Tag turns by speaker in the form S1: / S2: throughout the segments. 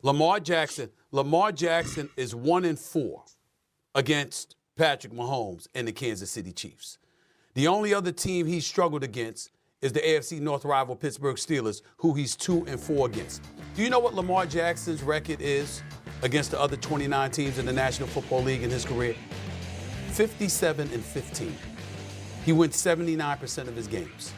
S1: Lamar Jackson is 1-4 against Patrick Mahomes and the Kansas City Chiefs. The only other team he's struggled against is the AFC North rival Pittsburgh Steelers, who he's 2-4 against. Do you know what Lamar Jackson's record is against the other 29 teams in the National Football League in his career? 57-15. He wins 79% of his games.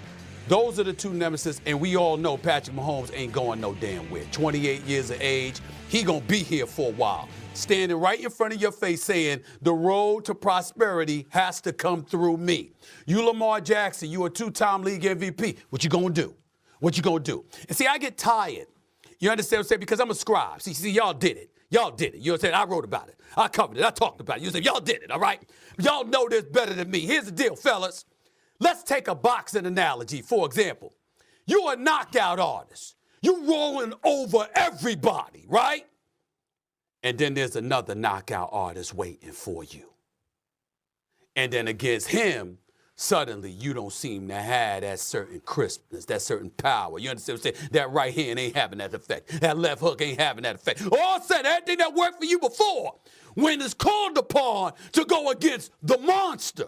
S1: Those are the two nemesis, and we all know Patrick Mahomes ain't going no damn where. 28 years of age, he gonna be here for a while. Standing right in front of your face saying, the road to prosperity has to come through me. You Lamar Jackson, you a two-time league MVP. What you gonna do? What you gonna do? And see, I get tired. You understand what I'm saying? Because I'm a scribe. See, y'all did it. Y'all did it. You know what I'm saying? I wrote about it. I covered it. I talked about it. You say, y'all did it, all right? Y'all know this better than me. Here's the deal, fellas. Let's take a boxing analogy, for example. You're a knockout artist. You rolling over everybody, right? And then there's another knockout artist waiting for you. And then against him, suddenly you don't seem to have that certain crispness, that certain power. You understand what I'm saying? That right hand ain't having that effect. That left hook ain't having that effect. All of a sudden, everything that worked for you before, when it's called upon to go against the monster,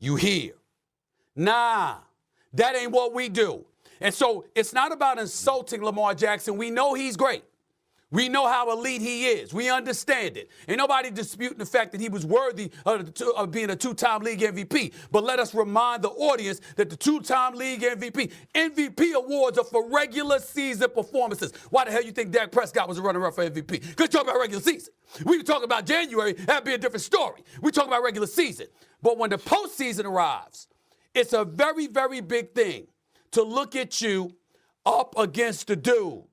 S1: you hear, nah, that ain't what we do. And so it's not about insulting Lamar Jackson. We know he's great. We know how elite he is. We understand it. Ain't nobody disputing the fact that he was worthy of being a two-time league MVP. But let us remind the audience that the two-time league MVP awards are for regular season performances. Why the hell you think Dak Prescott was a runner-up for MVP? Because talking about regular season. We can talk about January, that'd be a different story. We talk about regular season. But when the postseason arrives, it's a very, very big thing to look at you up against the dude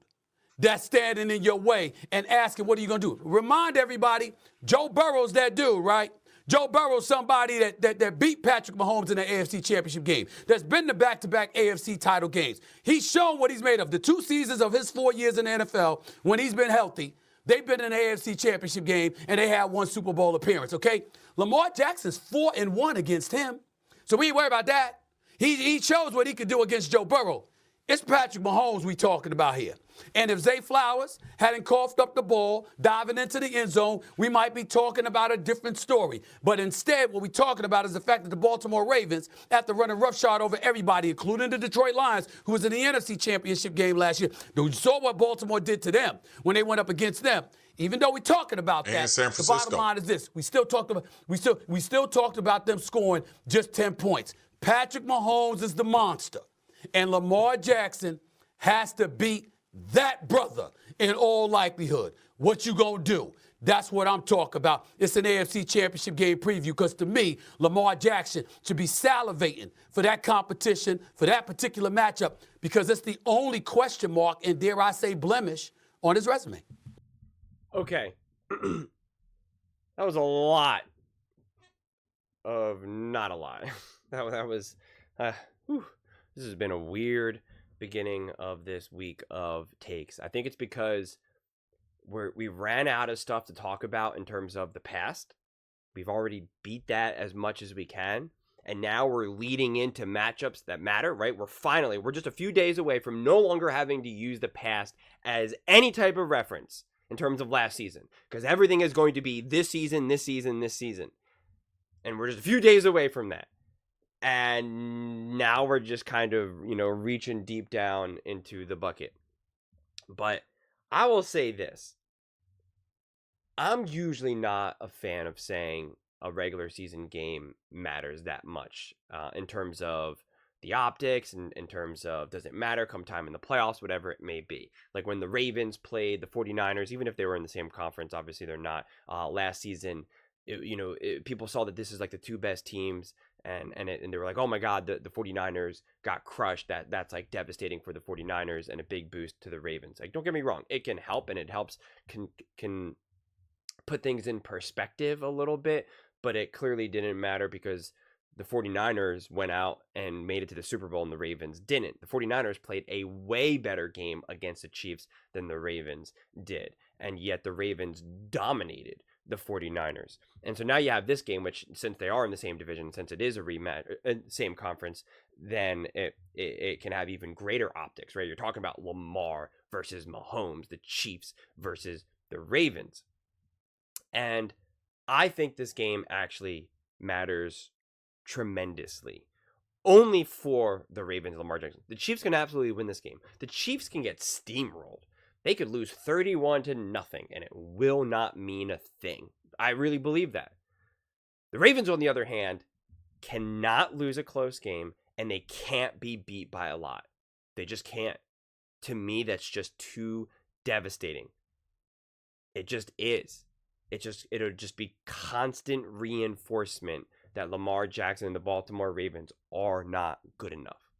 S1: that's standing in your way and asking, what are you going to do? Remind everybody, Joe Burrow's that dude, right? Joe Burrow's somebody that beat Patrick Mahomes in the AFC Championship game, that's been to back-to-back AFC title games. He's shown what he's made of. The 2 seasons of his 4 years in the NFL, when he's been healthy, they've been in the AFC Championship game, and they had 1 Super Bowl appearance, okay? Lamar Jackson's 4-1 against him, so we ain't worried about that. He shows what he could do against Joe Burrow. It's Patrick Mahomes we talking about here. And if Zay Flowers hadn't coughed up the ball, diving into the end zone, we might be talking about a different story. But instead, what we're talking about is the fact that the Baltimore Ravens, after running roughshod over everybody, including the Detroit Lions, who was in the NFC Championship game last year, you saw what Baltimore did to them when they went up against them. Even though we're talking about that, the bottom line is this: we still talked about them scoring just 10 points. Patrick Mahomes is the monster, and Lamar Jackson has to beat that brother in all likelihood. What you gonna do? That's what I'm talking about. It's an AFC Championship game preview, because to me, Lamar Jackson should be salivating for that competition, for that particular matchup, because it's the only question mark and, dare I say, blemish on his resume.
S2: Okay. That was a lot of not a lot. That was, this has been a weird beginning of this week of takes. I think it's because we ran out of stuff to talk about in terms of the past. We've already beat that as much as we can. And now we're leading into matchups that matter, right? We're just a few days away from no longer having to use the past as any type of reference in terms of last season, because everything is going to be this season. And we're just a few days away from that. And now we're just kind of, reaching deep down into the bucket. But I will say this. I'm usually not a fan of saying a regular season game matters that much in terms of the optics and in terms of does it matter come time in the playoffs, whatever it may be. Like when the Ravens played the 49ers, even if they were in the same conference, obviously they're not, last season, people saw that this is like the 2 best teams. And they were like, oh my God, the 49ers got crushed. That's like devastating for the 49ers and a big boost to the Ravens. Like, don't get me wrong, it can help and it helps can put things in perspective a little bit, but it clearly didn't matter because the 49ers went out and made it to the Super Bowl and the Ravens didn't. The 49ers played a way better game against the Chiefs than the Ravens did. And yet the Ravens dominated the 49ers. And so now you have this game, which since they are in the same division, since it is a rematch, same conference, then it can have even greater optics, right? You're talking about Lamar versus Mahomes, the Chiefs versus the Ravens. And I think this game actually matters tremendously. Only for the Ravens and Lamar Jackson. The Chiefs can absolutely win this game. The Chiefs can get steamrolled. They could lose 31-0, and it will not mean a thing. I really believe that. The Ravens, on the other hand, cannot lose a close game, and they can't be beat by a lot. They just can't. To me, that's just too devastating. It just is. It'll just be constant reinforcement that Lamar Jackson and the Baltimore Ravens are not good enough.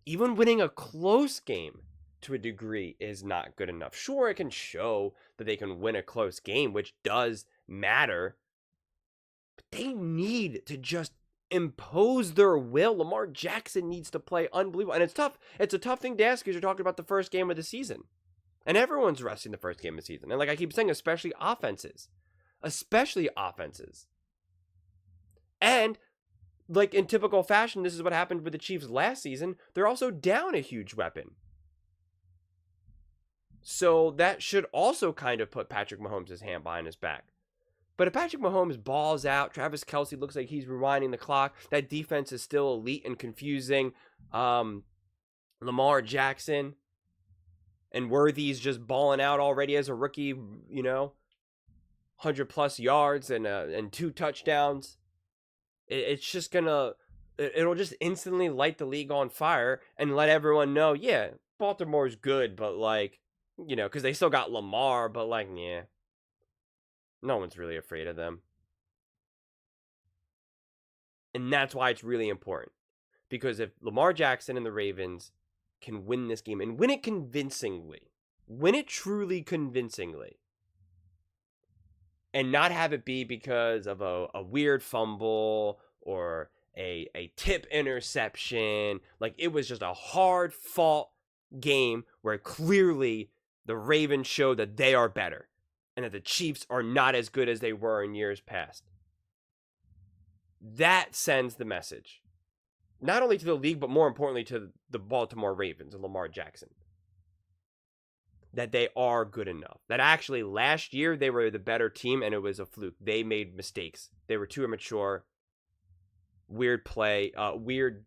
S2: Even winning a close game to a degree is not good enough. Sure, it can show that they can win a close game, which does matter, but they need to just impose their will. Lamar Jackson needs to play unbelievable. And it's tough. It's a tough thing to ask because you're talking about the first game of the season. And everyone's resting the first game of the season. And like I keep saying, especially offenses. And like in typical fashion, this is what happened with the Chiefs last season. They're also down a huge weapon. So that should also kind of put Patrick Mahomes' hand behind his back. But if Patrick Mahomes balls out, Travis Kelce looks like he's rewinding the clock, that defense is still elite and confusing. Lamar Jackson and Worthy's just balling out already as a rookie, 100 plus yards and 2 touchdowns. It's just it'll just instantly light the league on fire and let everyone know, yeah, Baltimore's good, but because they still got Lamar, but yeah, no one's really afraid of them. And that's why it's really important. Because if Lamar Jackson and the Ravens can win this game and win it truly convincingly, and not have it be because of a weird fumble or a tip interception, it was just a hard fought game where clearly the Ravens showed that they are better and that the Chiefs are not as good as they were in years past. That sends the message, not only to the league, but more importantly to the Baltimore Ravens and Lamar Jackson, that they are good enough. That actually last year they were the better team and it was a fluke. They made mistakes. They were too immature. Weird play, weird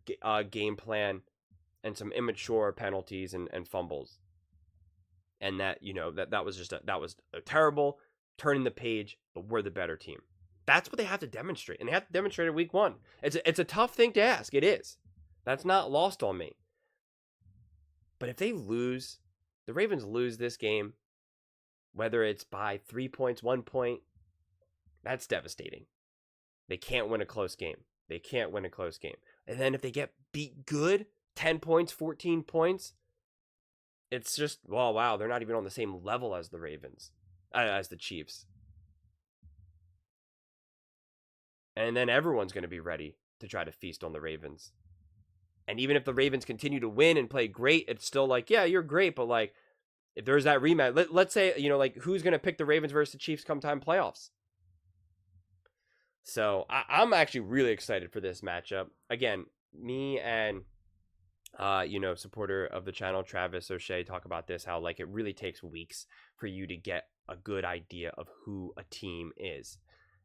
S2: game plan, and some immature penalties and fumbles. And that, that was a terrible turning the page, but we're the better team. That's what they have to demonstrate. And they have to demonstrate it week 1. It's a tough thing to ask. It is. That's not lost on me. But if they lose, the Ravens lose this game, whether it's by 3 points, 1 point, that's devastating. They can't win a close game. And then if they get beat good, 10 points, 14 points, it's just, wow, they're not even on the same level as the Ravens, as the Chiefs. And then everyone's going to be ready to try to feast on the Ravens. And even if the Ravens continue to win and play great, it's still yeah, you're great, but if there's that rematch, let's say, who's going to pick the Ravens versus the Chiefs come time playoffs? So I'm actually really excited for this matchup. Again, me and, supporter of the channel, Travis O'Shea, talk about this, how it really takes weeks for you to get a good idea of who a team is.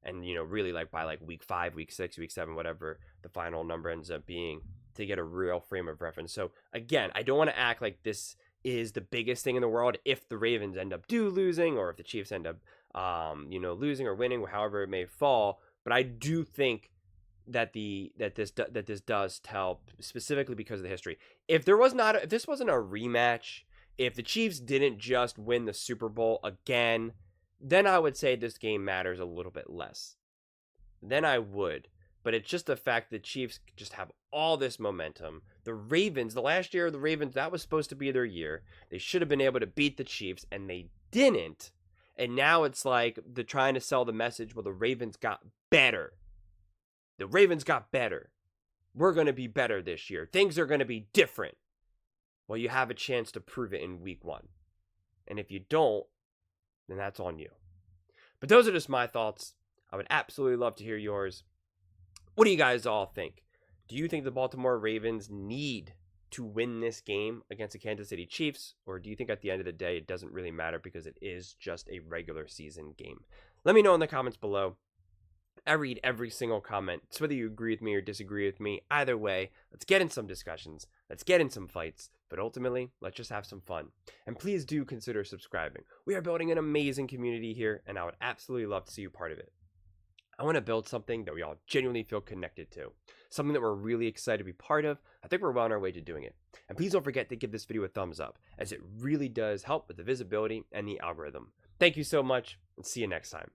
S2: And, really by week 5, week 6, week 7, whatever the final number ends up being, to get a real frame of reference. So again, I don't want to act like this is the biggest thing in the world if the Ravens end up losing, or if the Chiefs end up, losing or winning, or however it may fall. But I do think that this does tell, specifically because of the history. If this wasn't a rematch, if the Chiefs didn't just win the Super Bowl again, then I would say this game matters a little bit less. Then I would. But it's just the fact that the Chiefs just have all this momentum. The Ravens, the last year of the Ravens, that was supposed to be their year. They should have been able to beat the Chiefs, and they didn't. And now it's they're trying to sell the message, well, the Ravens got better. The Ravens got better. We're going to be better this year. Things are going to be different. Well, you have a chance to prove it in week 1. And if you don't, then that's on you. But those are just my thoughts. I would absolutely love to hear yours. What do you guys all think? Do you think the Baltimore Ravens need to win this game against the Kansas City Chiefs? Or do you think at the end of the day, it doesn't really matter because it is just a regular season game? Let me know in the comments below. I read every single comment. It's whether you agree with me or disagree with me. Either way, let's get in some discussions. Let's get in some fights. But ultimately, let's just have some fun. And please do consider subscribing. We are building an amazing community here, and I would absolutely love to see you part of it. I want to build something that we all genuinely feel connected to. Something that we're really excited to be part of. I think we're well on our way to doing it. And please don't forget to give this video a thumbs up, as it really does help with the visibility and the algorithm. Thank you so much, and see you next time.